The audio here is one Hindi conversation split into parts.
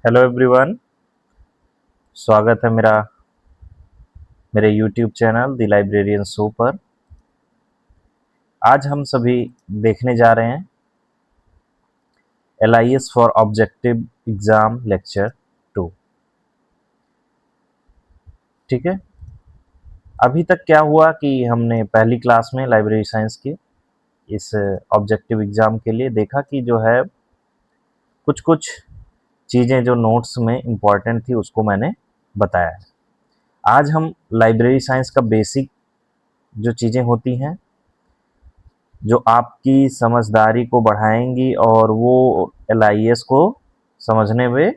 Hello everyone. स्वागत है मेरा मेरे YouTube channel the librarian show पर। आज हम सभी देखने जा रहे हैं LIS for objective exam lecture 2। ठीक है, अभी तक क्या हुआ कि हमने पहली क्लास में लाइब्रेरी साइंस की इस ऑब्जेक्टिव एग्जाम के लिए देखा कि जो है कुछ कुछ चीज़ें जो नोट्स में इम्पॉर्टेंट थी उसको मैंने बताया है। आज हम लाइब्रेरी साइंस का बेसिक जो चीज़ें होती हैं जो आपकी समझदारी को बढ़ाएंगी और वो LIS को समझने में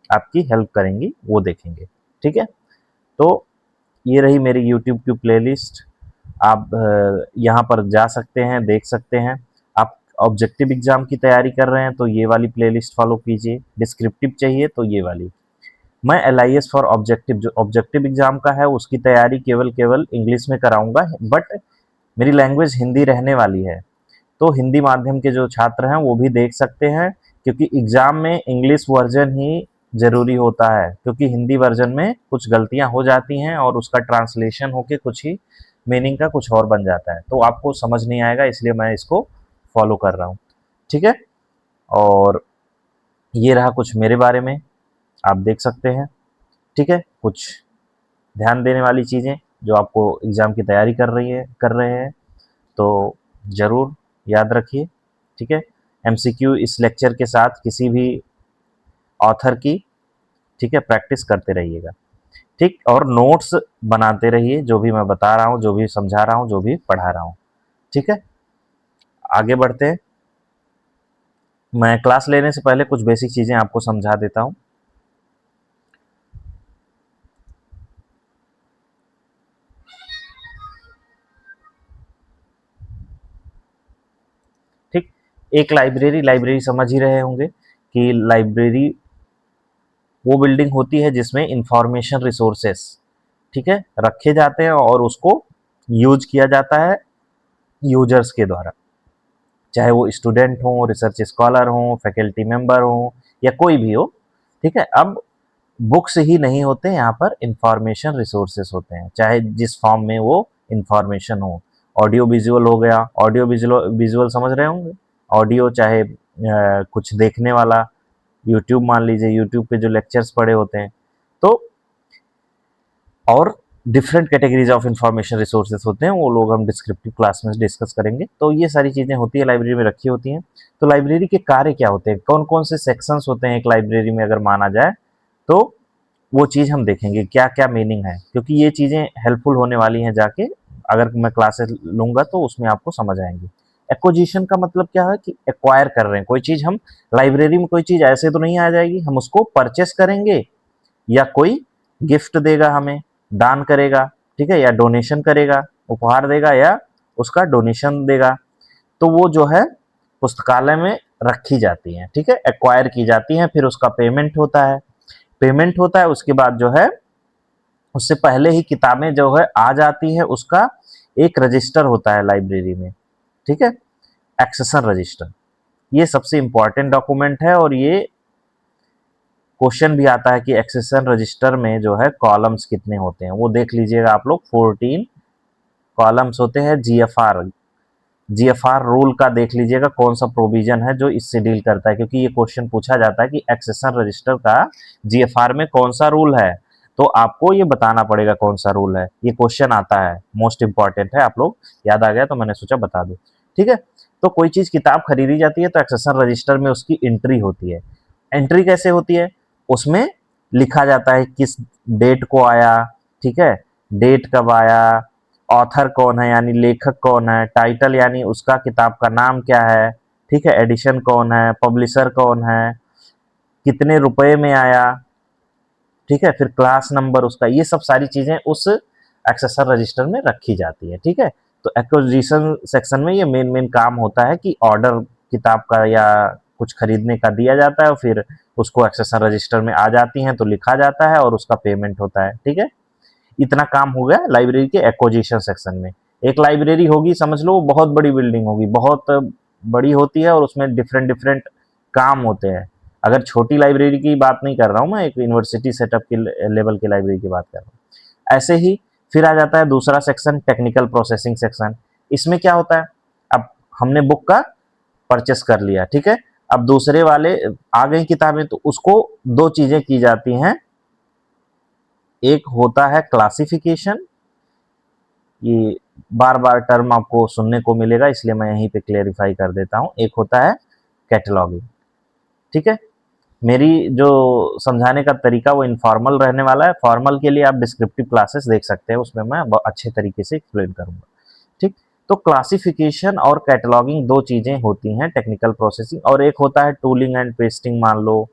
आपकी हेल्प करेंगी, वो देखेंगे। ठीक है, तो ये रही मेरी यूट्यूब की प्लेलिस्ट। आप यहाँ पर जा सकते हैं, देख सकते हैं। आप ऑब्जेक्टिव एग्जाम की तैयारी कर रहे हैं तो ये वाली प्लेलिस्ट फॉलो कीजिए। डिस्क्रिप्टिव चाहिए तो ये वाली। मैं LIS फॉर ऑब्जेक्टिव जो ऑब्जेक्टिव एग्जाम का है उसकी तैयारी केवल केवल इंग्लिश में कराऊंगा, बट मेरी लैंग्वेज हिंदी रहने वाली है तो हिंदी माध्यम के जो छात्र हैं वो भी देख सकते हैं, क्योंकि एग्ज़ाम में इंग्लिश वर्जन ही ज़रूरी होता है, क्योंकि हिंदी वर्जन में कुछ गलतियां हो जाती हैं और उसका ट्रांसलेशन होके कुछ ही मीनिंग का कुछ और बन जाता है, तो आपको समझ नहीं आएगा, इसलिए मैं इसको फॉलो कर रहा हूँ। ठीक है, और ये रहा कुछ मेरे बारे में, आप देख सकते हैं। ठीक है, कुछ ध्यान देने वाली चीज़ें जो आपको एग्ज़ाम की तैयारी कर रहे हैं तो ज़रूर याद रखिए। ठीक है, MCQ इस लेक्चर के साथ किसी भी ऑथर की, ठीक है, प्रैक्टिस करते रहिएगा। ठीक, और नोट्स बनाते रहिए, जो भी मैं बता रहा हूँ, जो भी समझा रहा हूँ, जो भी पढ़ा रहा हूँ। ठीक है, आगे बढ़ते हैं। मैं क्लास लेने से पहले कुछ बेसिक चीज़ें आपको समझा देता हूँ। ठीक, एक लाइब्रेरी समझ ही रहे होंगे कि लाइब्रेरी वो बिल्डिंग होती है जिसमें इंफॉर्मेशन रिसोर्सेस, ठीक है, रखे जाते हैं और उसको यूज किया जाता है यूजर्स के द्वारा, चाहे वो स्टूडेंट हो, रिसर्च स्कॉलर हो, फैकल्टी मेंबर हो, या कोई भी हो। ठीक है, अब बुक्स ही नहीं होते, यहाँ पर इंफॉर्मेशन रिसोर्सेस होते हैं, चाहे जिस फॉर्म में वो इंफॉर्मेशन हो। ऑडियो विजुअल हो गया, ऑडियो विजुअल विजुअल समझ रहे होंगे। ऑडियो चाहे कुछ देखने वाला, यूट्यूब मान लीजिए, यूट्यूब पे जो लेक्चर्स पड़े होते हैं, तो और different categories of information resources होते हैं, वो लोग हम डिस्क्रिप्टिव क्लास में डिस्कस करेंगे। तो ये सारी चीज़ें होती है, लाइब्रेरी में रखी होती हैं। तो लाइब्रेरी के कार्य क्या होते हैं, कौन कौन से सेक्शंस होते हैं एक लाइब्रेरी में अगर माना जाए, तो वो चीज़ हम देखेंगे, क्या क्या मीनिंग है, क्योंकि ये चीज़ें हेल्पफुल होने वाली हैं जाके, अगर मैं क्लासेस लूँगा तो उसमें आपको समझ आएंगी। एक्विजिशन का मतलब क्या है कि एक्वायर कर रहे हैं कोई चीज़ हम। लाइब्रेरी में कोई चीज़ ऐसे तो नहीं आ जाएगी, हम उसको परचेस करेंगे, या कोई गिफ्ट देगा हमें, दान करेगा, ठीक है, या डोनेशन करेगा, उपहार देगा, या उसका डोनेशन देगा, तो वो जो है पुस्तकालय में रखी जाती हैं। ठीक है, एक्वायर की जाती हैं, फिर उसका पेमेंट होता है, उसके बाद जो है उससे पहले ही किताबें जो है आ जाती है, उसका एक रजिस्टर होता है लाइब्रेरी में। ठीक है, एक्सेशन रजिस्टर, ये सबसे इंपॉर्टेंट डॉक्यूमेंट है, और ये क्वेश्चन भी आता है कि एक्सेशन रजिस्टर में जो है कॉलम्स कितने होते हैं, वो देख लीजिएगा आप लोग। 14 कॉलम्स होते हैं। जीएफआर रूल का देख लीजिएगा कौन सा प्रोविजन है जो इससे डील करता है, क्योंकि ये क्वेश्चन पूछा जाता है कि एक्सेशन रजिस्टर का जीएफआर में कौन सा रूल है, तो आपको ये बताना पड़ेगा कौन सा रूल है। ये क्वेश्चन आता है, मोस्ट इंपॉर्टेंट है, आप लोग याद आ गया तो मैंने सोचा बता दूं। ठीक है, तो कोई चीज़ किताब खरीदी जाती है तो एक्सेशन रजिस्टर में उसकी एंट्री होती है। एंट्री कैसे होती है, उसमें लिखा जाता है किस डेट को आया, ठीक है, डेट कब आया, ऑथर कौन है यानी लेखक कौन है, टाइटल यानी उसका किताब का नाम क्या है, ठीक है, एडिशन कौन है, पब्लिशर कौन है, कितने रुपए में आया, ठीक है, फिर क्लास नंबर उसका, ये सब सारी चीजें उस एक्सेसर रजिस्टर में रखी जाती है। ठीक है, तो एक्विजिशन सेक्शन में ये मेन मेन काम होता है कि ऑर्डर किताब का या कुछ खरीदने का दिया जाता है और फिर उसको एक्सेसर रजिस्टर में आ जाती हैं तो लिखा जाता है और उसका पेमेंट होता है। ठीक है, इतना काम हो गया लाइब्रेरी के एक्विजिशन सेक्शन में। एक लाइब्रेरी होगी, समझ लो बहुत बड़ी बिल्डिंग होगी, बहुत बड़ी होती है और उसमें डिफरेंट डिफरेंट काम होते हैं। अगर छोटी लाइब्रेरी की बात नहीं कर रहा हूँ मैं, एक यूनिवर्सिटी सेटअप के लेवल की लाइब्रेरी की बात कर रहा हूँ। ऐसे ही फिर आ जाता है दूसरा सेक्शन, टेक्निकल प्रोसेसिंग सेक्शन। इसमें क्या होता है, अब हमने बुक का परचेस कर लिया, ठीक है, अब दूसरे वाले आ गई किताबें, तो उसको दो चीजें की जाती हैं। एक होता है क्लासिफिकेशन, ये बार बार टर्म आपको सुनने को मिलेगा इसलिए मैं यहीं पे क्लेरिफाई कर देता हूँ। एक होता है कैटलॉगिंग, ठीक है। मेरी जो समझाने का तरीका वो इनफॉर्मल रहने वाला है, फॉर्मल के लिए आप डिस्क्रिप्टिव क्लासेस देख सकते हैं, उसमें मैं बहुत अच्छे तरीके से एक्सप्लेन करूंगा, ठीक। तो क्लासिफिकेशन और कैटलॉगिंग दो चीजें होती हैं टेक्निकल प्रोसेसिंग, और एक होता है टूलिंग एंड पेस्टिंग, मान लो,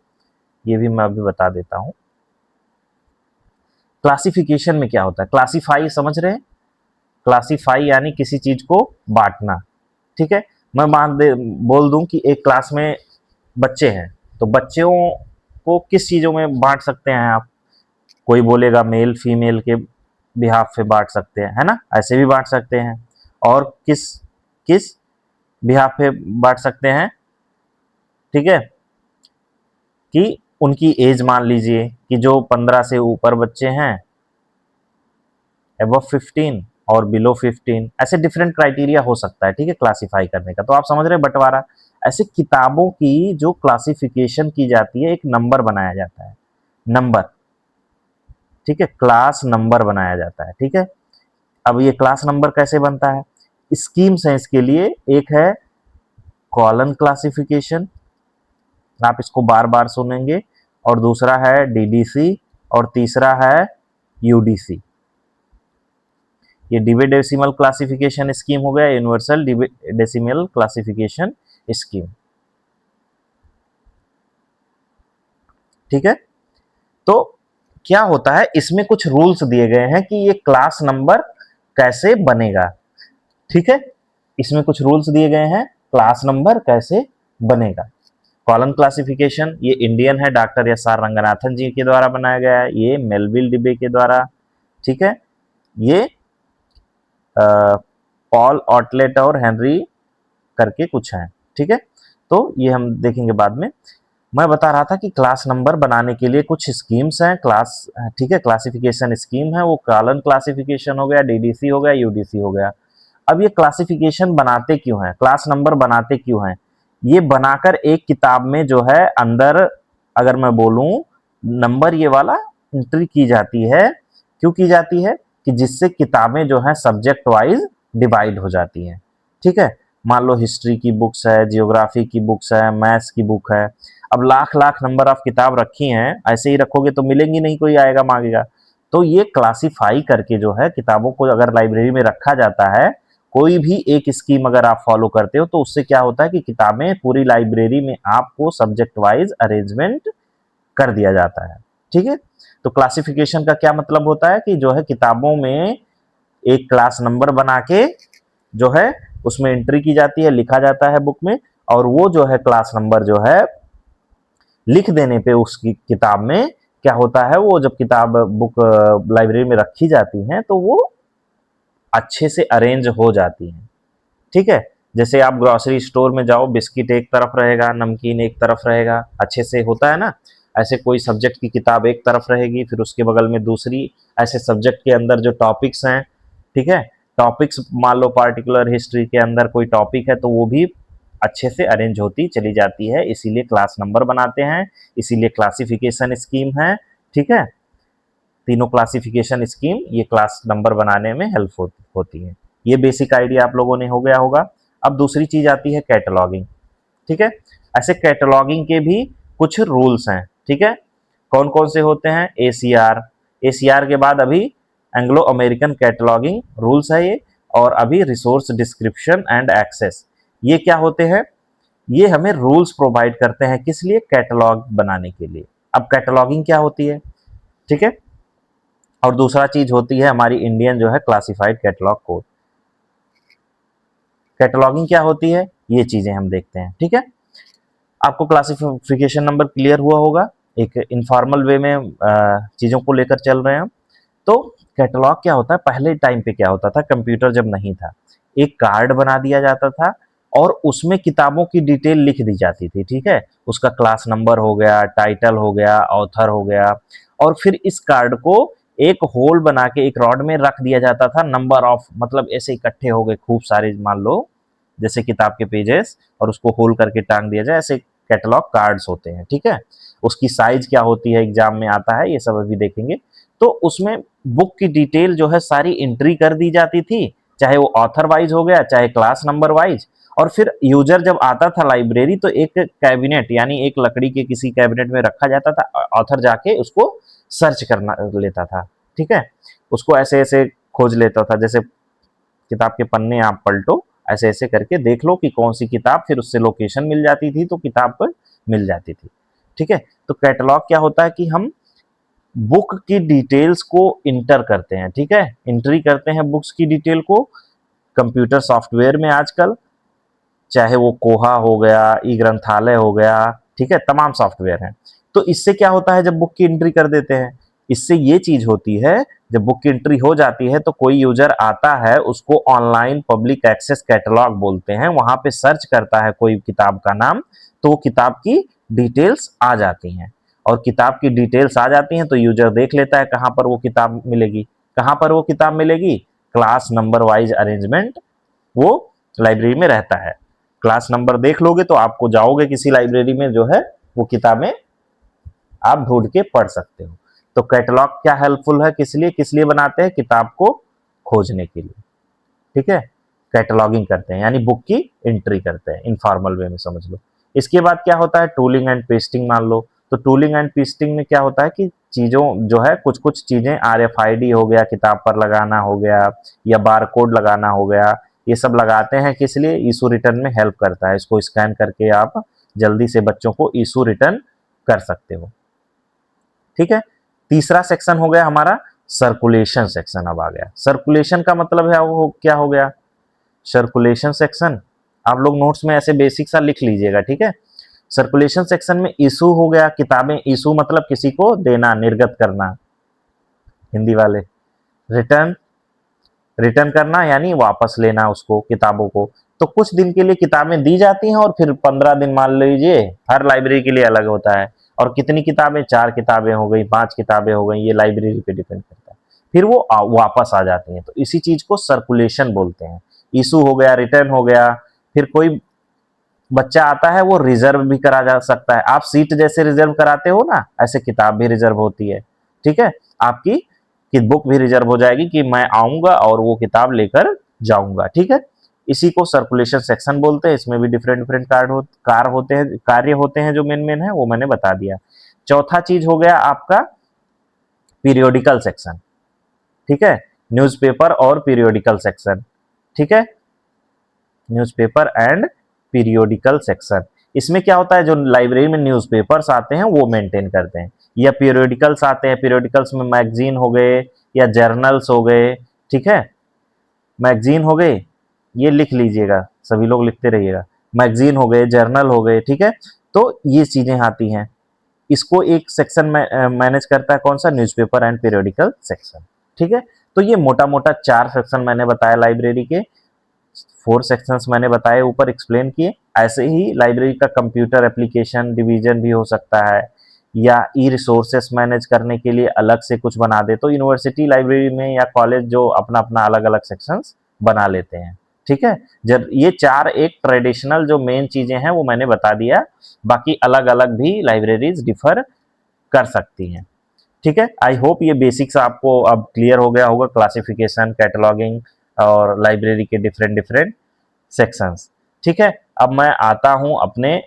ये भी मैं अभी बता देता हूँ। क्लासिफिकेशन में क्या होता है, क्लासीफाई समझ रहे हैं, क्लासीफाई यानी किसी चीज को बांटना, ठीक है। मैं बोल दूं कि एक क्लास में बच्चे हैं, तो बच्चों को किस चीजों में बांट सकते हैं आप, कोई बोलेगा मेल फीमेल के बिहाफ पे बांट सकते हैं, है ना, ऐसे भी बांट सकते हैं। और किस किस बिहाफ पे बांट सकते हैं, ठीक है, कि उनकी एज मान लीजिए कि जो 15 से ऊपर बच्चे हैं, अबव 15 और बिलो 15, ऐसे डिफरेंट क्राइटेरिया हो सकता है, ठीक है, क्लासिफाई करने का। तो आप समझ रहे हैं बंटवारा। ऐसे किताबों की जो क्लासिफिकेशन की जाती है, एक नंबर बनाया जाता है, नंबर, ठीक है, क्लास नंबर बनाया जाता है, ठीक है। अब ये क्लास नंबर कैसे बनता है, स्कीम्स है इसके लिए। एक है कॉलम क्लासिफिकेशन, आप इसको बार बार सुनेंगे, और दूसरा है डीडीसी, और तीसरा है यूडीसी। ये डिबे डेसिमल क्लासिफिकेशन स्कीम हो गया, यूनिवर्सल डिबे डेसिमल क्लासिफिकेशन स्कीम, ठीक है। तो क्या होता है, इसमें कुछ रूल्स दिए गए हैं कि ये क्लास नंबर कैसे बनेगा, ठीक है, इसमें कुछ रूल्स दिए गए हैं क्लास नंबर कैसे बनेगा। कॉलम क्लासिफिकेशन ये इंडियन है, डॉक्टर एस आर रंगनाथन जी के द्वारा बनाया गया है, ये मेलविल डिबे के द्वारा, ठीक है। ये पॉल ऑटलेट और हेनरी करके कुछ हैं, ठीक है। तो ये हम देखेंगे बाद में। मैं बता रहा था कि क्लास नंबर बनाने के लिए कुछ स्कीम्स हैं, क्लास, ठीक है, क्लासिफिकेशन स्कीम है, वो कॉलम क्लासिफिकेशन हो गया, डीडीसी हो गया, यूडीसी हो गया। अब ये क्लासिफिकेशन बनाते क्यों हैं, क्लास नंबर बनाते क्यों हैं, ये बनाकर एक किताब में जो है अंदर, अगर मैं बोलूं, नंबर ये वाला एंट्री की जाती है। क्यों की जाती है, कि जिससे किताबें जो है सब्जेक्ट वाइज डिवाइड हो जाती हैं, ठीक है। मान लो हिस्ट्री की बुक्स है, जियोग्राफी की बुक्स है, मैथ्स की बुक है, अब लाख लाख नंबर ऑफ किताब रखी हैं, ऐसे ही रखोगे तो मिलेंगी नहीं, कोई आएगा मांगेगा। तो ये क्लासिफाई करके जो है किताबों को अगर लाइब्रेरी में रखा जाता है, कोई भी एक स्कीम अगर आप फॉलो करते हो, तो उससे क्या होता है कि किताबें पूरी लाइब्रेरी में आपको सब्जेक्ट वाइज अरेंजमेंट कर दिया जाता है, ठीक है। तो क्लासिफिकेशन का क्या मतलब होता है, कि जो है किताबों में एक क्लास नंबर बना के जो है उसमें एंट्री की जाती है, लिखा जाता है बुक में, और वो जो है क्लास नंबर जो है लिख देने पे उसकी किताब में क्या होता है, वो जब किताब बुक लाइब्रेरी में रखी जाती हैं तो वो अच्छे से अरेंज हो जाती हैं, ठीक है। जैसे आप ग्रोसरी स्टोर में जाओ, बिस्किट एक तरफ रहेगा, नमकीन एक तरफ रहेगा, अच्छे से होता है ना। ऐसे कोई सब्जेक्ट की किताब एक तरफ रहेगी, फिर उसके बगल में दूसरी, ऐसे सब्जेक्ट के अंदर जो टॉपिक्स हैं, ठीक है, टॉपिक्स मान लो पार्टिकुलर हिस्ट्री के अंदर कोई टॉपिक है तो वो भी अच्छे से अरेंज होती चली जाती है, इसीलिए क्लास नंबर बनाते हैं, इसीलिए क्लासिफिकेशन स्कीम है, ठीक है। तीनों क्लासिफिकेशन स्कीम ये क्लास नंबर बनाने में हेल्प होती है। ये बेसिक आइडिया आप लोगों ने हो गया होगा। अब दूसरी चीज आती है कैटलॉगिंग, ठीक है। ऐसे कैटलॉगिंग के भी कुछ रूल्स हैं, ठीक है। कौन कौन से होते हैं, एसीआर, एसीआर के बाद अभी एंग्लो अमेरिकन कैटलॉगिंग रूल्स है ये, और अभी रिसोर्स डिस्क्रिप्शन एंड एक्सेस। ये क्या होते हैं, ये हमें रूल्स प्रोवाइड करते हैं, किस लिए, कैटलॉग बनाने के लिए। अब कैटलॉगिंग क्या होती है, ठीक है। और दूसरा चीज होती है हमारी इंडियन जो है क्लासिफाइड कैटलॉग कोड। कैटलॉगिंग क्या होती है, ये चीजें हम देखते हैं, ठीक है। आपको क्लासिफिकेशन नंबर क्लियर हुआ होगा, एक इनफॉर्मल वे में चीजों को लेकर चल रहे हैं हम। तो कैटलॉग क्या होता है, पहले टाइम पे क्या होता था, कंप्यूटर जब नहीं था, एक कार्ड बना दिया जाता था, और उसमें किताबों की डिटेल लिख दी जाती थी, ठीक है, उसका क्लास नंबर हो गया, टाइटल हो गया, ऑथर हो गया, और फिर इस कार्ड को एक होल बना के एक रॉड में रख दिया जाता था, नंबर ऑफ, मतलब ऐसे इकट्ठे हो गए खूब सारे, मान लो जैसे किताब के पेजेस, और उसको होल करके टांग दिया जाए, ऐसे कैटलॉग कार्ड्स होते हैं, ठीक है। उसकी साइज क्या होती है, एग्जाम में आता है, ये सब अभी देखेंगे। तो उसमें बुक की डिटेल जो है सारी एंट्री कर दी जाती थी, चाहे वो ऑथर वाइज हो गया, चाहे क्लास नंबर वाइज। और फिर यूजर जब आता था लाइब्रेरी तो एक कैबिनेट, यानी एक लकड़ी के किसी कैबिनेट में रखा जाता था, ऑथर जाके उसको सर्च करना लेता था, ठीक है, उसको ऐसे ऐसे खोज लेता था, जैसे किताब के पन्ने आप पलटो, ऐसे ऐसे करके देख लो कि कौन सी किताब, फिर उससे लोकेशन मिल जाती थी तो किताब पर मिल जाती थी, ठीक है। तो कैटलॉग क्या होता है कि हम बुक की डिटेल्स को इंटर करते हैं, ठीक है, एंट्री करते हैं बुक्स की डिटेल को कंप्यूटर सॉफ्टवेयर में आजकल, चाहे वो कोहा हो गया, ई ग्रंथालय हो गया, ठीक है, तमाम सॉफ्टवेयर हैं। तो इससे क्या होता है जब बुक की एंट्री कर देते हैं, इससे ये चीज होती है, जब बुक की एंट्री हो जाती है तो कोई यूजर आता है, उसको ऑनलाइन पब्लिक एक्सेस कैटलॉग बोलते हैं, वहां पे सर्च करता है कोई किताब का नाम, तो वो किताब की डिटेल्स आ जाती हैं, और किताब की डिटेल्स आ जाती हैं तो यूजर देख लेता है कहाँ पर वो किताब मिलेगी। कहाँ पर वो किताब मिलेगी, क्लास नंबर वाइज अरेंजमेंट वो लाइब्रेरी में रहता है। क्लास नंबर देख लोगे तो आपको जाओगे किसी लाइब्रेरी में, जो है वो किताबें आप ढूंढ के पढ़ सकते हो। तो कैटलॉग क्या हेल्पफुल है, किस लिए बनाते हैं, किताब को खोजने के लिए, ठीक है, कैटलॉगिंग करते हैं, यानी बुक की एंट्री करते हैं, इनफॉर्मल वे में समझ लो। इसके बाद क्या होता है, टूलिंग एंड पेस्टिंग मान लो। तो टूलिंग एंड पेस्टिंग में क्या होता है कि चीजों जो है, कुछ कुछ चीजें RFID हो गया, किताब पर लगाना हो गया, या बार कोड लगाना हो गया, ये सब लगाते हैं, किस लिए, इशू रिटर्न में हेल्प करता है, इसको स्कैन करके आप जल्दी से बच्चों को इशू रिटर्न कर सकते हो, ठीक है। तीसरा सेक्शन हो गया हमारा सर्कुलेशन सेक्शन, अब आ गया सर्कुलेशन का मतलब है वो क्या हो गया, सर्कुलेशन सेक्शन, आप लोग नोट्स में ऐसे बेसिक सा लिख लीजिएगा, ठीक है। सर्कुलेशन सेक्शन में इशू हो गया, किताबें, इशू मतलब किसी को देना, निर्गत करना, हिंदी वाले। रिटर्न, रिटर्न करना यानी वापस लेना उसको, किताबों को। तो कुछ दिन के लिए किताबें दी जाती हैं, और फिर 15 दिन मान लीजिए, हर लाइब्रेरी के लिए अलग होता है, और कितनी किताबें, 4 किताबें हो गई, 5 किताबें हो गई, ये लाइब्रेरी पे डिपेंड करता है, फिर वो वापस आ जाती हैं। तो इसी चीज को सर्कुलेशन बोलते हैं। इशू हो गया, रिटर्न हो गया, फिर कोई बच्चा आता है वो रिजर्व भी करा जा सकता है, आप सीट जैसे रिजर्व कराते हो ना, ऐसे किताब भी रिजर्व होती है, ठीक है, आपकी कि बुक भी रिजर्व हो जाएगी कि मैं आऊंगा और वो किताब लेकर जाऊंगा, ठीक है। इसी को सर्कुलेशन सेक्शन बोलते हैं। इसमें भी डिफरेंट डिफरेंट कार्य होते हैं, जो मेन मेन है वो मैंने बता दिया। चौथा चीज हो गया आपका पीरियोडिकल सेक्शन, ठीक है, न्यूज़पेपर और पीरियोडिकल सेक्शन, ठीक है, न्यूज़पेपर एंड पीरियोडिकल सेक्शन। इसमें क्या होता है, जो लाइब्रेरी में न्यूज़पेपर्स आते हैं वो मेंटेन करते हैं, या पीरियोडिकल्स आते हैं, पीरियोडिकल्स में मैगजीन हो गए या जर्नल्स हो गए, ठीक है, मैगजीन हो गए, ये लिख लीजिएगा, सभी लोग लिखते रहिएगा, मैगजीन हो गए, जर्नल हो गए, ठीक है। तो ये चीजें आती हैं, इसको एक सेक्शन में मैनेज करता है, कौन सा, न्यूज़पेपर एंड पीरियोडिकल सेक्शन, ठीक है। तो ये मोटा मोटा 4 सेक्शन मैंने बताया लाइब्रेरी के, 4 सेक्शंस मैंने बताए, ऊपर एक्सप्लेन किए। ऐसे ही लाइब्रेरी का कंप्यूटर एप्लीकेशन डिवीजन भी हो सकता है, या ई रिसोर्सेस मैनेज करने के लिए अलग से कुछ बना दे, तो यूनिवर्सिटी लाइब्रेरी में या कॉलेज जो अपना अपना अलग अलग सेक्शंस बना लेते हैं, ठीक है। जब ये 4 एक ट्रेडिशनल जो मेन चीजें हैं वो मैंने बता दिया, बाकी अलग अलग भी लाइब्रेरीज डिफर कर सकती हैं, ठीक है। आई होप ये बेसिक्स आपको अब क्लियर हो गया होगा, क्लासिफिकेशन, कैटलॉगिंग और लाइब्रेरी के डिफरेंट डिफरेंट सेक्शंस, ठीक है। अब मैं आता हूं अपने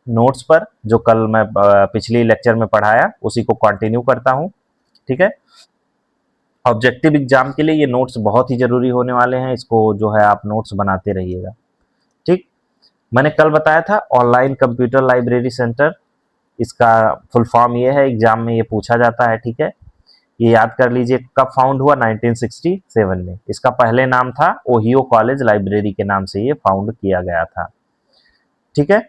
नोट्स पर, जो कल मैं पिछली लेक्चर में पढ़ाया उसी को कंटिन्यू करता हूं, ठीक है। ऑब्जेक्टिव एग्जाम के लिए ये नोट्स बहुत ही जरूरी होने वाले हैं, इसको जो है आप नोट्स बनाते रहिएगा, ठीक। मैंने कल बताया था ऑनलाइन कंप्यूटर लाइब्रेरी सेंटर, इसका फुल फॉर्म ये है, एग्जाम में ये पूछा जाता है, ठीक है। ये याद कर लीजिए, कब फाउंड हुआ, 1967 में। इसका पहले नाम था ओहियो कॉलेज लाइब्रेरी के नाम से ये फाउंड किया गया था, ठीक है।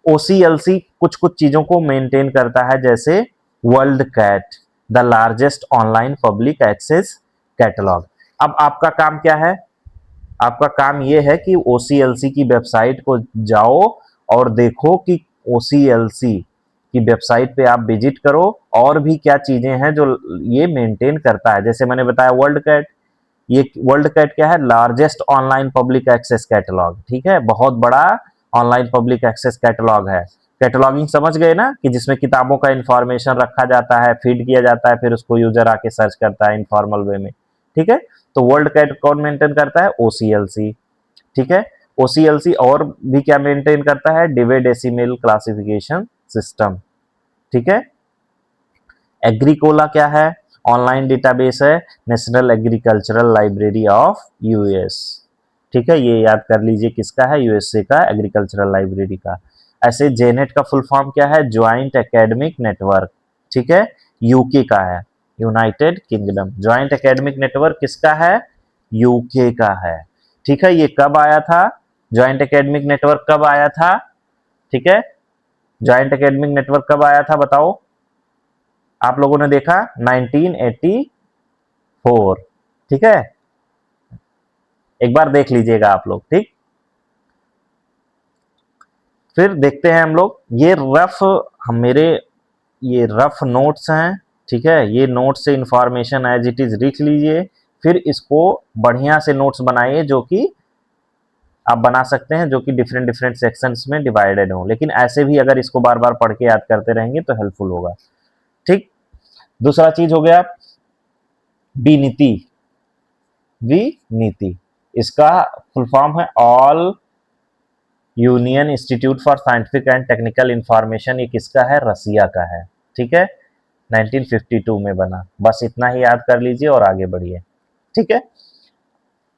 OCLC कुछ कुछ चीजों को मेंटेन करता है, जैसे WorldCat, the largest online public access catalogue. अब आपका काम क्या है, आपका काम ये है कि OCLC की वेबसाइट को जाओ और देखो कि OCLC की वेबसाइट पे आप विजिट करो और भी क्या चीजें हैं जो ये मेंटेन करता है। जैसे मैंने बताया वर्ल्ड कैट, ये वर्ल्ड कैट क्या है, largest online public access catalogue, ठीक है, बहुत बड़ा ऑनलाइन पब्लिक एक्सेस कैटलॉग है। कैटलॉगिंग समझ गए ना, कि जिसमें किताबों का इंफॉर्मेशन रखा जाता है, फीड किया जाता है, फिर उसको यूजर आके सर्च करता है इनफॉर्मल वे में, ठीक है। तो वर्ल्ड कैट कौन मेंटेन करता है, OCLC, ठीक है। OCLC और भी क्या मेंटेन करता है, डिवे डेसिमल क्लासिफिकेशन सिस्टम, ठीक है। एग्रीकोला क्या है, ऑनलाइन डेटाबेस है, national agricultural library of US, ठीक है, ये याद कर लीजिए किसका है, यूएसए का एग्रीकल्चरल लाइब्रेरी का। ऐसे जेनेट का फुल फॉर्म क्या है, ज्वाइंट एकेडमिक नेटवर्क, ठीक है, यूके का है, United kingdom. Joint academic network किसका है, यूके का है, ठीक है। ये कब आया था, ज्वाइंट एकेडमिक नेटवर्क कब आया था, ठीक है, ज्वाइंट एकेडमिक नेटवर्क कब आया था बताओ, आप लोगों ने देखा 1984, ठीक है, एक बार देख लीजिएगा आप लोग, ठीक। फिर देखते हैं हम लोग, ये रफ हम मेरे ये रफ नोट्स हैं, ठीक है, ये नोट्स से इंफॉर्मेशन एज इट इज लिख लीजिए, फिर इसको बढ़िया से नोट्स बनाइए जो कि आप बना सकते हैं, जो कि डिफरेंट डिफरेंट सेक्शंस में डिवाइडेड हो, लेकिन ऐसे भी अगर इसको बार बार पढ़ के याद करते रहेंगे तो हेल्पफुल होगा, ठीक। दूसरा चीज हो गया विनीति, विनीति, इसका फुल फॉर्म है all union institute for scientific and technical information. ये किसका है, रसिया का है, ठीक है, 1952 में बना। बस इतना ही याद कर लीजिए और आगे बढ़िए, ठीक है।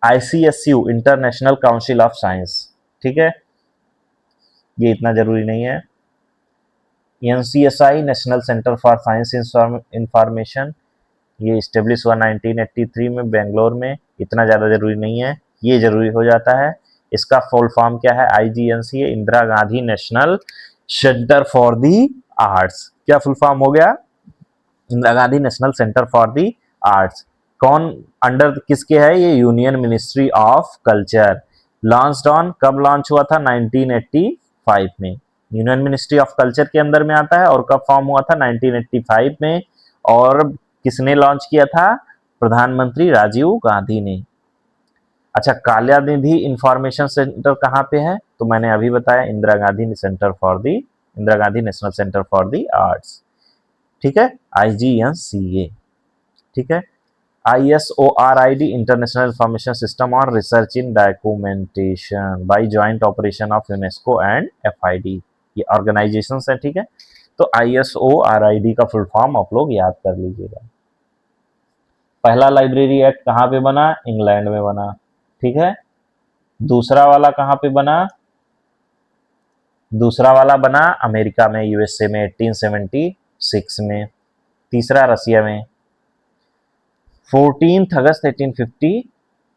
ICSU international council of science, ठीक है, ये इतना जरूरी नहीं है। NCSI national centre for science information, ये स्टेब्लिश हुआ 1983 में बेंगलोर में, इतना ज़्यादा जरूरी नहीं है, ये जरूरी हो जाता है। इसका फुल फॉर्म क्या है, IGNC, Indira Gandhi national centre for the arts. क्या फुल फॉर्म हो गया, Indira Gandhi national centre for the arts. कौन अंडर किसके है, ये union ministry of culture. Launched on, कब लॉन्च हुआ था, 1985 में, यूनियन मिनिस्ट्री ऑफ कल्चर के अंदर में आता है। और कब फॉर्म हुआ था, 1985 में। और किसने लॉन्च किया था, प्रधानमंत्री राजीव गांधी ने। अच्छा, काल्या निधि इंफॉर्मेशन सेंटर कहाँ पे है, तो मैंने अभी बताया, Indira Gandhi centre for the, Indira Gandhi national centre for the arts, ठीक है, IGNCA, ठीक है। ISORID international information system on research in documentation by joint operation of UNESCO and FID, ये ऑर्गेनाइजेशन है, ठीक है। तो ISORID का फुल फॉर्म आप लोग याद कर लीजिएगा। पहला लाइब्रेरी एक्ट कहाँ पे बना, इंग्लैंड में बना, ठीक है। दूसरा वाला कहाँ पे बना, दूसरा वाला बना अमेरिका में, USA में 1876 में। तीसरा रसिया में 14 अगस्त 1850,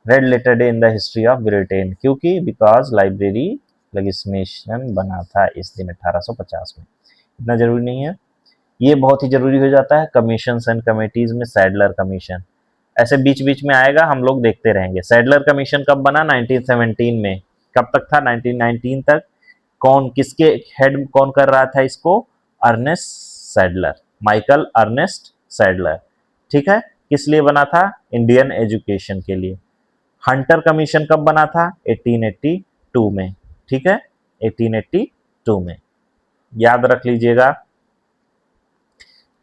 red letter day in the history of Britain, क्योंकि बिकॉज लाइब्रेरी लेजिस्लेशन बना था इस दिन 1850 में। इतना जरूरी नहीं है, ये बहुत ही जरूरी हो जाता है कमीशन एंड कमेटीज में। सैडलर कमीशन ऐसे बीच बीच में आएगा, हम लोग देखते रहेंगे। सैडलर कमीशन कब बना, 1917 में। कब तक था, 1919 तक। कौन, किसके हेड कौन कर रहा था इसको, Ernest Sadler, Michael Ernest Sadler, ठीक है। किस लिए बना था, इंडियन एजुकेशन के लिए। हंटर कमीशन कब बना था, 1882 में, ठीक है, 1882 में, याद रख लीजिएगा।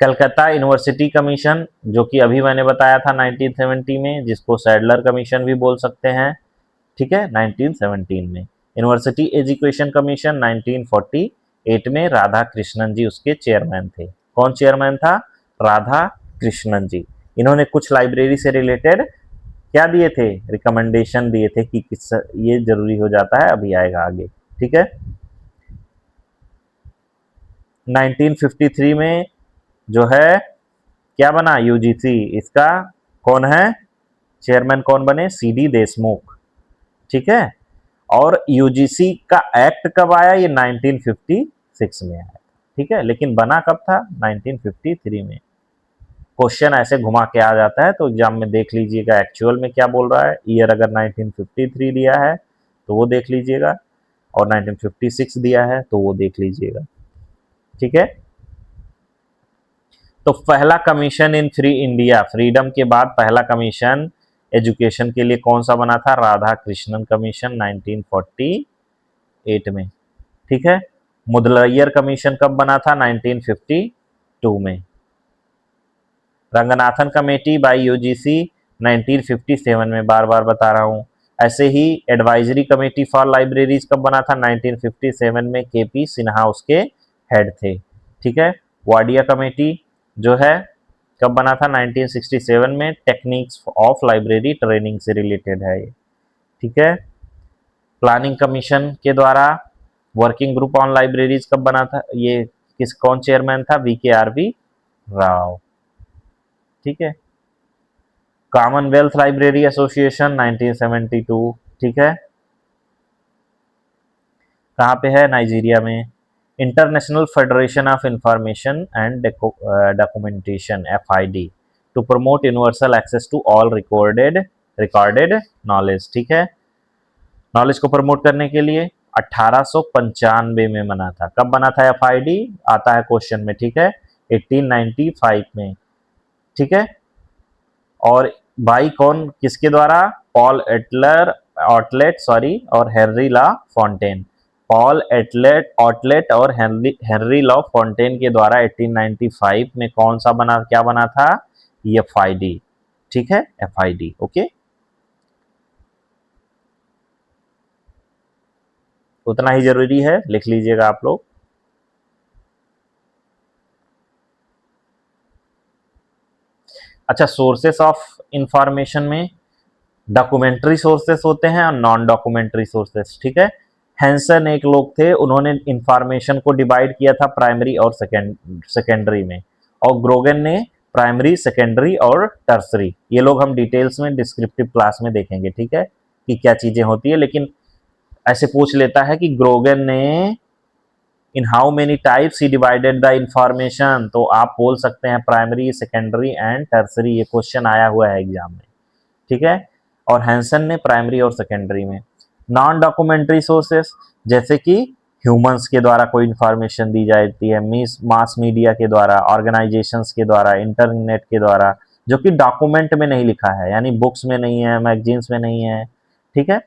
कलकत्ता यूनिवर्सिटी कमीशन, जो कि अभी मैंने बताया था 1970 में, जिसको सैडलर कमीशन भी बोल सकते हैं, ठीक है, 1917 में। यूनिवर्सिटी एजुकेशन कमीशन 1948 में, राधा कृष्णन जी उसके चेयरमैन थे। कौन चेयरमैन था, राधा कृष्णन जी। इन्होंने कुछ लाइब्रेरी से रिलेटेड क्या दिए थे, रिकमेंडेशन दिए थे कि किस ये जरूरी हो जाता है, अभी आएगा आगे, ठीक है। 1953 में जो है क्या बना, UGC, इसका कौन है चेयरमैन, कौन बने, CD देशमुख, ठीक है। और UGC का एक्ट कब आया, ये 1956 में आया, ठीक है, लेकिन बना कब था, 1953 में। क्वेश्चन ऐसे घुमा के आ जाता है, तो एग्जाम में देख लीजिएगा एक्चुअल में क्या बोल रहा है। ईयर अगर 1953 दिया है तो वो देख लीजिएगा, और 1956 दिया है तो वो देख लीजिएगा, ठीक है। तो पहला commission in free India, freedom के बाद पहला कमीशन एजुकेशन के लिए कौन सा बना था? राधा कृष्णन कमीशन 1948 में, ठीक है। मुदलियर कमीशन कब बना था? 1952 में। रंगनाथन कमेटी बाय यूजीसी 1957 में, बार बार बता रहा हूँ। ऐसे ही एडवाइजरी कमेटी फॉर लाइब्रेरीज कब बना था? 1957 में, केपी सिन्हा उसके हेड थे, ठीक है। वाडिया कमेटी जो है कब बना था? 1967 में, टेक्निक्स ऑफ लाइब्रेरी ट्रेनिंग से रिलेटेड है ये, ठीक है। प्लानिंग कमीशन के द्वारा वर्किंग ग्रुप ऑन लाइब्रेरीज कब बना था? ये कौन चेयरमैन था? VKRV राव, ठीक है। कॉमनवेल्थ लाइब्रेरी एसोसिएशन 1972, ठीक है। कहाँ पे है? नाइजीरिया में। International federation of information and documentation FID to promote universal access to all recorded knowledge, ठीक है। नॉलेज को प्रमोट करने के लिए 1895 में बना था। कब बना था FID? आता है क्वेश्चन में, ठीक है, 1895 में, ठीक है। और बाई कौन, किसके द्वारा? पॉल ऑटलेट और हेनरी लॉ फॉन्टेन। पॉल ऑटलेट और हेनरी लॉ फॉन्टेन के द्वारा 1895 में कौन सा बना, क्या बना था? FID, ठीक है, FID, ओके। उतना ही जरूरी है, लिख लीजिएगा आप लोग। अच्छा, सोर्सेस ऑफ इंफॉर्मेशन में डॉक्यूमेंट्री सोर्सेस होते हैं और नॉन डॉक्यूमेंट्री सोर्सेस, ठीक है। हैंसन एक लोग थे, उन्होंने इंफॉर्मेशन को डिवाइड किया था प्राइमरी और सेकेंडरी में, और ग्रोगन ने प्राइमरी, सेकेंडरी और टर्सरी। ये लोग हम डिटेल्स में डिस्क्रिप्टिव क्लास में देखेंगे, ठीक है, कि क्या चीजें होती है। लेकिन ऐसे पूछ लेता है कि ग्रोगन ने in how many types he divided the information, तो आप बोल सकते हैं प्राइमरी, सेकेंडरी एंड टर्सरी। ये क्वेश्चन आया हुआ है एग्जाम में, ठीक है। और हैंसन ने प्राइमरी और सेकेंडरी में। नॉन डॉक्यूमेंट्री सोर्सेस जैसे कि ह्यूमंस के द्वारा कोई इंफॉर्मेशन दी जाती है, मास मीडिया के द्वारा, ऑर्गेनाइजेशंस के द्वारा, इंटरनेट के द्वारा, जो कि डॉक्यूमेंट में नहीं लिखा है, यानी बुक्स में नहीं है, मैगजीन्स में नहीं है, ठीक है,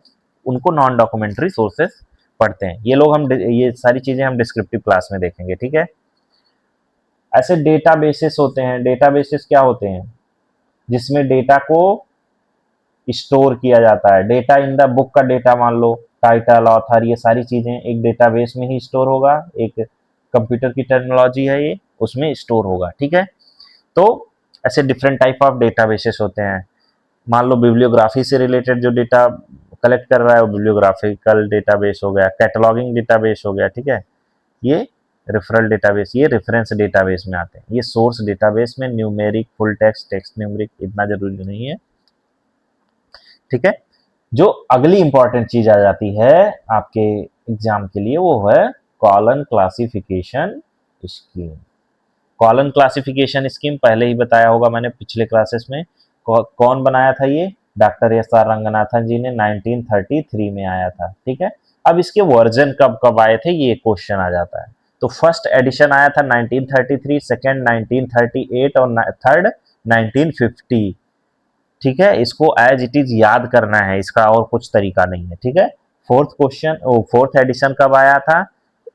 उनको नॉन डॉक्यूमेंट्री सोर्सेस पढ़ते हैं। ये लोग हम, ये सारी चीजें हम डिस्क्रिप्टिव क्लास में देखेंगे, ठीक है। ऐसे डेटा बेसिस होते हैं। डेटा बेसिस क्या होते हैं? जिसमें डेटा को स्टोर किया जाता है। डेटा इन द बुक का डेटा मान लो, टाइटल, ऑथर, ये सारी चीजें एक डेटाबेस में ही स्टोर होगा। एक कंप्यूटर की टर्मिनोलॉजी है ये, उसमें स्टोर होगा, ठीक है। तो ऐसे डिफरेंट टाइप ऑफ डेटाबेसेस होते हैं। मान लो बिब्लियोग्राफी से रिलेटेड जो डेटा कलेक्ट कर रहा है वो बिब्लियोग्राफिकल डेटाबेस हो गया, कैटलॉगिंग डेटाबेस हो गया, ठीक है। ये रेफरल डेटाबेस, ये रेफरेंस डेटाबेस में आते हैं। ये सोर्स डेटाबेस में numeric, full text, text numeric इतना जरूरी नहीं है, ठीक है। जो अगली इंपॉर्टेंट चीज आ जाती है आपके एग्जाम के लिए, वो है colon classification scheme. Colon classification scheme पहले ही बताया होगा मैंने पिछले क्लासेस में। कौन बनाया था ये? डॉक्टर SR रंगनाथन जी ने 1933 में आया था, ठीक है। अब इसके वर्जन कब कब आए थे, ये क्वेश्चन आ जाता है। तो फर्स्ट एडिशन आया था 1933, सेकेंड 1938 और थर्ड 1950, ठीक है। इसको एज इट इज याद करना है, इसका और कुछ तरीका नहीं है, ठीक है। फोर्थ एडिशन कब आया था?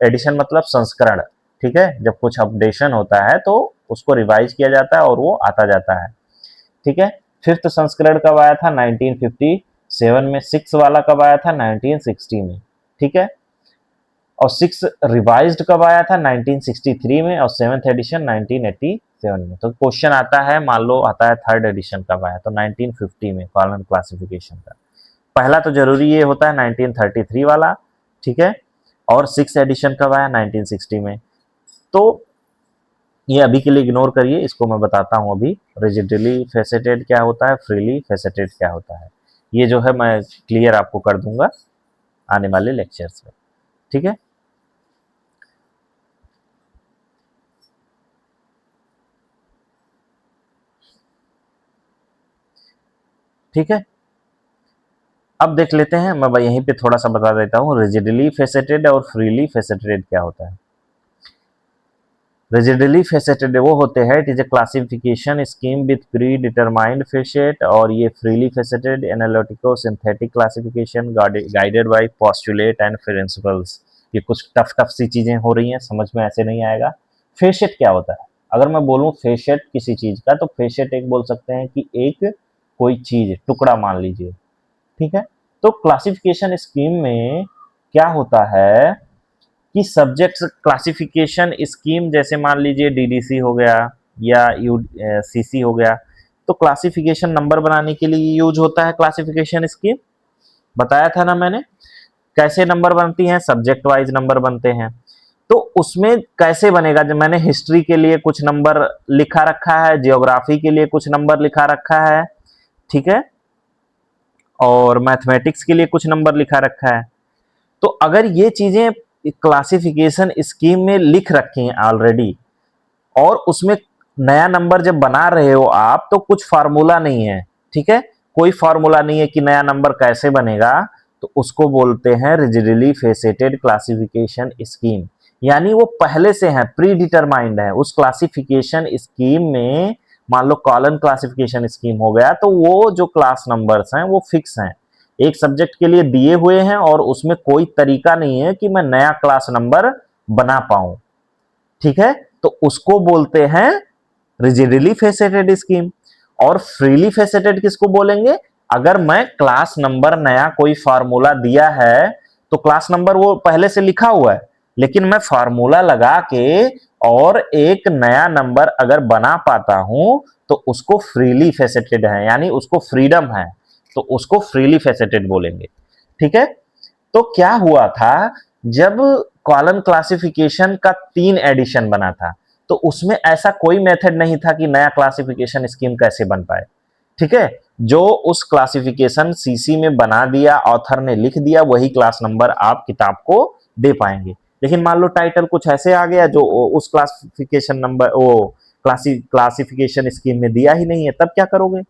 एडिशन मतलब संस्करण, ठीक है। जब कुछ अपडेशन होता है तो उसको रिवाइज किया जाता है और वो आता जाता है, ठीक है। फिफ्थ संस्करण कब आया था? 1957 में। सिक्स वाला कब आया था? 1960 में, ठीक है। और सिक्स रिवाइज्ड कब आया था? 1963 में। और सेवंथ एडिशन 1987 में। तो क्वेश्चन आता है, मान लो आता है थर्ड एडिशन कब आया, तो 1950 में कॉलम क्लासिफिकेशन का। पहला तो जरूरी ये होता है 1933 वाला, ठीक है। और सिक्स एडिशन कब आया? 1960 में। तो ये अभी के लिए इग्नोर करिए, इसको मैं बताता हूँ अभी। रिजिडली फेसेटेड क्या होता है, फ्रीली फेसेटेड क्या होता है, ये जो है मैं क्लियर आपको कर दूंगा आने वाले लेक्चर्स में, ठीक है। ठीक है, अब देख लेते हैं, मैं यहीं पे थोड़ा सा बता देता हूँ रिजिडली फेसेटेड और फ्रीली फेसेटेड क्या होता है। रिजिडली फेसेटेड वो होते हैं, it is a classification scheme with predetermined facet, और ये freely faceted analytico synthetic classification guided by postulate and principles. ये कुछ टफ टफ सी चीजें हो रही हैं, समझ में ऐसे नहीं आएगा। फेसेट क्या होता है, अगर मैं बोलूं फेसेट किसी चीज का, तो फेसेट एक बोल सकते हैं कि एक कोई चीज टुकड़ा मान लीजिए, ठीक है। तो क्लासिफिकेशन स्कीम में क्या होता है कि सब्जेक्ट्स क्लासिफिकेशन स्कीम, जैसे मान लीजिए डीडीसी हो गया या सीसी हो गया, तो क्लासिफिकेशन नंबर बनाने के लिए यूज होता है क्लासिफिकेशन स्कीम, बताया था ना मैंने। कैसे नंबर बनती हैं, सब्जेक्ट वाइज नंबर बनते हैं। तो उसमें कैसे बनेगा, जब मैंने हिस्ट्री के लिए कुछ नंबर लिखा रखा है, जियोग्राफी के लिए कुछ नंबर लिखा रखा है, ठीक है, और मैथमेटिक्स के लिए कुछ नंबर लिखा रखा है। तो अगर ये चीजें क्लासिफिकेशन स्कीम में लिख रखी हैं ऑलरेडी, और उसमें नया नंबर जब बना रहे हो आप, तो कुछ फार्मूला नहीं है, ठीक है, कोई फार्मूला नहीं है कि नया नंबर कैसे बनेगा, तो उसको बोलते हैं रिजिडली फेसेटेड क्लासिफिकेशन स्कीम। यानी वो पहले से है, प्री डिटरमाइंड है उस क्लासिफिकेशन स्कीम में। मान लो कॉलन क्लासिफिकेशन स्कीम हो गया, तो वो जो क्लास नंबर्स हैं वो फिक्स हैं, एक सब्जेक्ट के लिए दिए हुए हैं, और उसमें कोई तरीका नहीं है कि मैं नया क्लास नंबर बना पाऊं, ठीक है। तो उसको बोलते हैं रिजिडली फेसेटेड स्कीम। और फ्रीली फेसेटेड किसको बोलेंगे, अगर मैं क्लास नंबर नया कोई फार्मूला दिया है, तो क्लास नंबर वो पहले से लिखा हुआ है, लेकिन मैं फार्मूला लगा के और एक नया नंबर अगर बना पाता हूं, तो उसको फ्रीली फेसेटेड है, यानी उसको फ्रीडम है, तो उसको फ्रीली फेसेटेड बोलेंगे, ठीक है। तो क्या हुआ था, जब कॉलम क्लासिफिकेशन का 3 एडिशन बना था, तो उसमें ऐसा कोई मेथड नहीं था कि नया क्लासिफिकेशन स्कीम कैसे बन पाए, ठीक है। जो उस क्लासिफिकेशन सीसी में बना दिया, ऑथर ने लिख दिया, वही क्लास नंबर आप किताब को दे पाएंगे। लेकिन मान लो टाइटल कुछ ऐसे आ गया जो उस क्लासिफिकेशन नंबर वो क्लासिफिकेशन स्कीम में दिया ही नहीं है, तब क्या करोगे,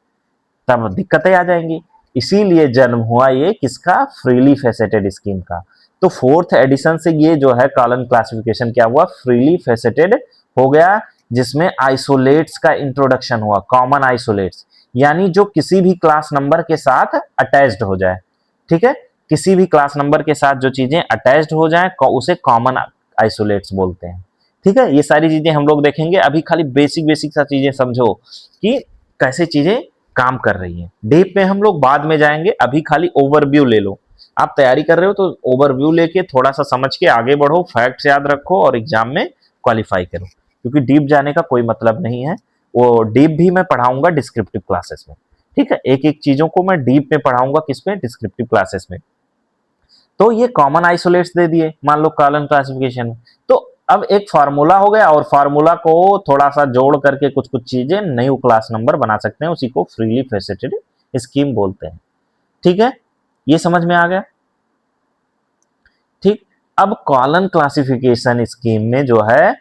तब दिक्कतें आ जाएंगी। इसीलिए जन्म हुआ ये किसका, फ्रीली फेसेटेड स्कीम का। तो फोर्थ एडिशन से ये जो है कॉलम क्लासिफिकेशन क्या हुआ, फ्रीली फेसेटेड हो गया, जिसमें आइसोलेट्स का इंट्रोडक्शन हुआ, कॉमन आइसोलेट्स, यानी जो किसी भी क्लास नंबर के साथ अटैच्ड हो जाए, ठीक है, किसी भी क्लास नंबर के साथ जो चीजें अटैच्ड हो जाए उसे कॉमन आइसोलेट्स बोलते हैं, ठीक है। ये सारी चीजें हम लोग देखेंगे, अभी खाली बेसिक बेसिक सा चीजें समझो कि कैसे चीजें काम कर रही हैं। डीप में हम लोग बाद में जाएंगे, अभी खाली ओवरव्यू ले लो। आप तैयारी कर रहे हो तो ओवरव्यू लेके थोड़ा सा समझ के आगे बढ़ो, फैक्ट्स याद रखो और एग्जाम में क्वालिफाई करो, क्योंकि डीप जाने का कोई मतलब नहीं है। वो डीप भी मैं पढ़ाऊंगा डिस्क्रिप्टिव क्लासेस में, ठीक है, एक एक चीजों को मैं डीप में पढ़ाऊंगा, किसमें, डिस्क्रिप्टिव क्लासेस में। तो ये कॉमन आइसोलेट्स दे दिए मान लो कॉलम क्लासिफिकेशन में, तो अब एक फार्मूला हो गया, और फार्मूला को थोड़ा सा जोड़ करके कुछ कुछ चीजें न्यू क्लास नंबर बना सकते हैं, उसी को फ्रीली फेसेटेड स्कीम बोलते हैं, ठीक है। ये समझ में आ गया, ठीक। अब कॉलम क्लासिफिकेशन स्कीम में जो है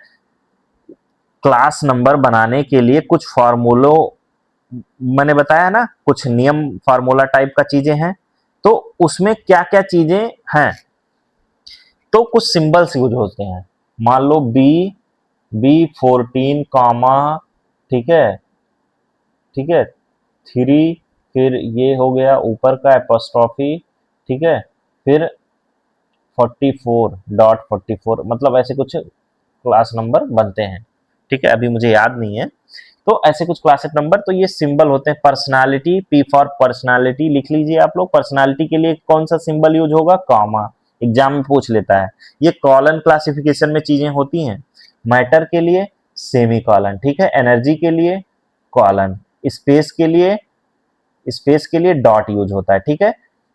क्लास नंबर बनाने के लिए कुछ फार्मूलों, मैंने बताया ना, कुछ नियम फार्मूला टाइप का चीजें हैं, तो उसमें क्या क्या चीजें हैं, तो कुछ सिंबल्स यूज होते हैं। मान लो B14 कॉमा, ठीक है, ठीक है, 3, फिर ये हो गया ऊपर का एपोस्ट्रॉफी, ठीक है, फिर 44.44, मतलब ऐसे कुछ क्लास नंबर बनते हैं, ठीक है, अभी मुझे याद नहीं है। तो ऐसे कुछ क्लासिक नंबर, तो ये सिंबल होते हैं। पर्सनालिटी, P फॉर पर्सनालिटी लिख लीजिए आप लोग। पर्सनालिटी के लिए कौन सा सिंबल यूज होगा, कॉमा, एग्जाम में पूछ लेता है। ये कॉलन क्लासिफिकेशन में चीजें होती हैं। मैटर के लिए सेमी कॉलन, ठीक है, एनर्जी के लिए कॉलन, स्पेस के लिए डॉट यूज होता है, ठीक है,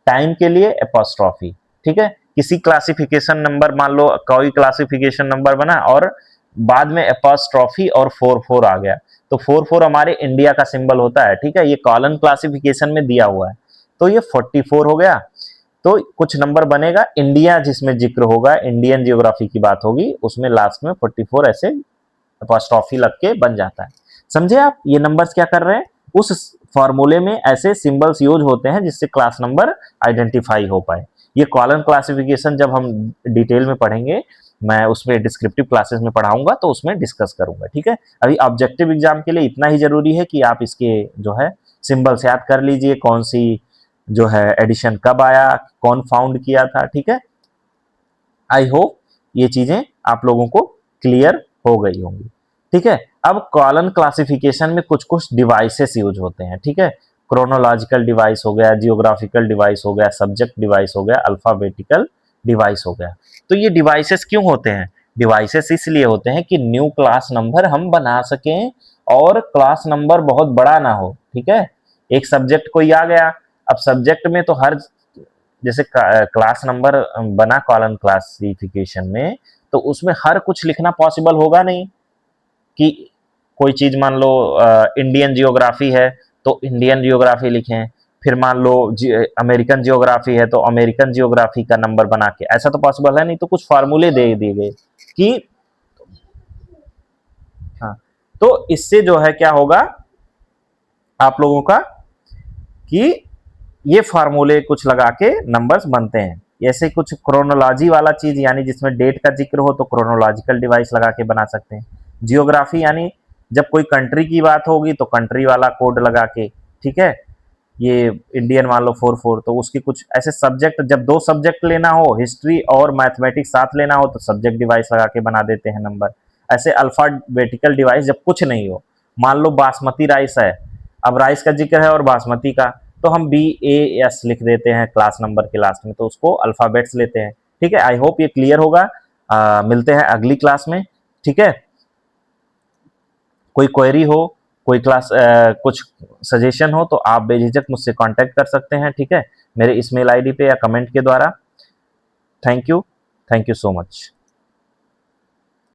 टाइम के लिए एपोस्ट्रॉफी, ठीक है। किसी क्लासिफिकेशन नंबर, मान लो कोई क्लासिफिकेशन नंबर बना और बाद में एपोस्ट्रॉफी और 44 आ गया, तो 44 हमारे इंडिया का सिंबल होता है, ठीक है, ये कॉलन क्लासिफिकेशन में दिया हुआ है, तो ये 44 हो गया। तो कुछ नंबर बनेगा इंडिया, जिसमें जिक्र होगा, इंडियन जियोग्राफी की बात होगी, उसमें लास्ट में 44 ऐसे अपॉस्ट्रोफी लग के बन जाता है। समझे आप, ये नंबर्स क्या कर रहे हैं, उस फॉर्मूले में ऐसे सिंबल्स यूज होते हैं जिससे क्लास नंबर आइडेंटिफाई हो पाए। ये कॉलम क्लासिफिकेशन जब हम डिटेल में पढ़ेंगे, मैं उसमें डिस्क्रिप्टिव क्लासेस में पढ़ाऊंगा तो उसमें डिस्कस करूंगा, ठीक है। अभी ऑब्जेक्टिव एग्जाम के लिए इतना ही जरूरी है कि आप इसके जो है सिंबल्स याद कर लीजिए, कौन सी जो है एडिशन कब आया, कौन फाउंड किया था, ठीक है। आई होप ये चीजें आप लोगों को क्लियर हो गई होंगी, ठीक है। अब कॉलम क्लासिफिकेशन में कुछ कुछ डिवाइसेस यूज होते हैं, ठीक है। क्रोनोलॉजिकल डिवाइस हो गया, जियोग्राफिकल डिवाइस हो गया, सब्जेक्ट डिवाइस हो गया, अल्फाबेटिकल डिवाइस हो गया। तो ये डिवाइसेस क्यों होते हैं? डिवाइसेस इसलिए होते हैं कि न्यू क्लास नंबर हम बना सकें और क्लास नंबर बहुत बड़ा ना हो, ठीक है। एक सब्जेक्ट कोई आ गया, अब सब्जेक्ट में तो हर जैसे क्लास नंबर बना कॉलम क्लासिफिकेशन में, तो उसमें हर कुछ लिखना पॉसिबल होगा नहीं कि कोई चीज मान लो इंडियन जियोग्राफी है तो इंडियन जियोग्राफी लिखें, फिर मान लो अमेरिकन जियोग्राफी है तो अमेरिकन जियोग्राफी का नंबर बना के, ऐसा तो पॉसिबल है नहीं। तो कुछ फार्मूले दे दिए गए कि हाँ, तो इससे जो है क्या होगा आप लोगों का कि ये फार्मूले कुछ लगा के नंबर्स बनते हैं। ऐसे कुछ क्रोनोलॉजी वाला चीज यानी जिसमें डेट का जिक्र हो तो क्रोनोलॉजिकल डिवाइस लगा के बना सकते हैं। जियोग्राफी यानी जब कोई कंट्री की बात होगी तो कंट्री वाला कोड लगा के, ठीक है। ये इंडियन मान लो 44, तो उसकी कुछ ऐसे सब्जेक्ट, जब दो सब्जेक्ट लेना हो, हिस्ट्री और मैथमेटिक्स साथ लेना हो तो सब्जेक्ट डिवाइस लगा के बना देते हैं नंबर। ऐसे अल्फाबेटिकल डिवाइस जब कुछ नहीं हो, मान लो बासमती राइस है, अब राइस का जिक्र है और बासमती का, तो हम BAS लिख देते हैं क्लास नंबर के लास्ट में, तो उसको अल्फाबेट्स लेते हैं, ठीक है। आई होप ये क्लियर होगा। मिलते हैं अगली क्लास में, ठीक है। कोई क्वेरी हो, कोई क्लास कुछ सजेशन हो तो आप बेझिझक मुझसे कांटेक्ट कर सकते हैं, ठीक है, मेरे ईमेल आईडी पे या कमेंट के द्वारा। Thank you so much.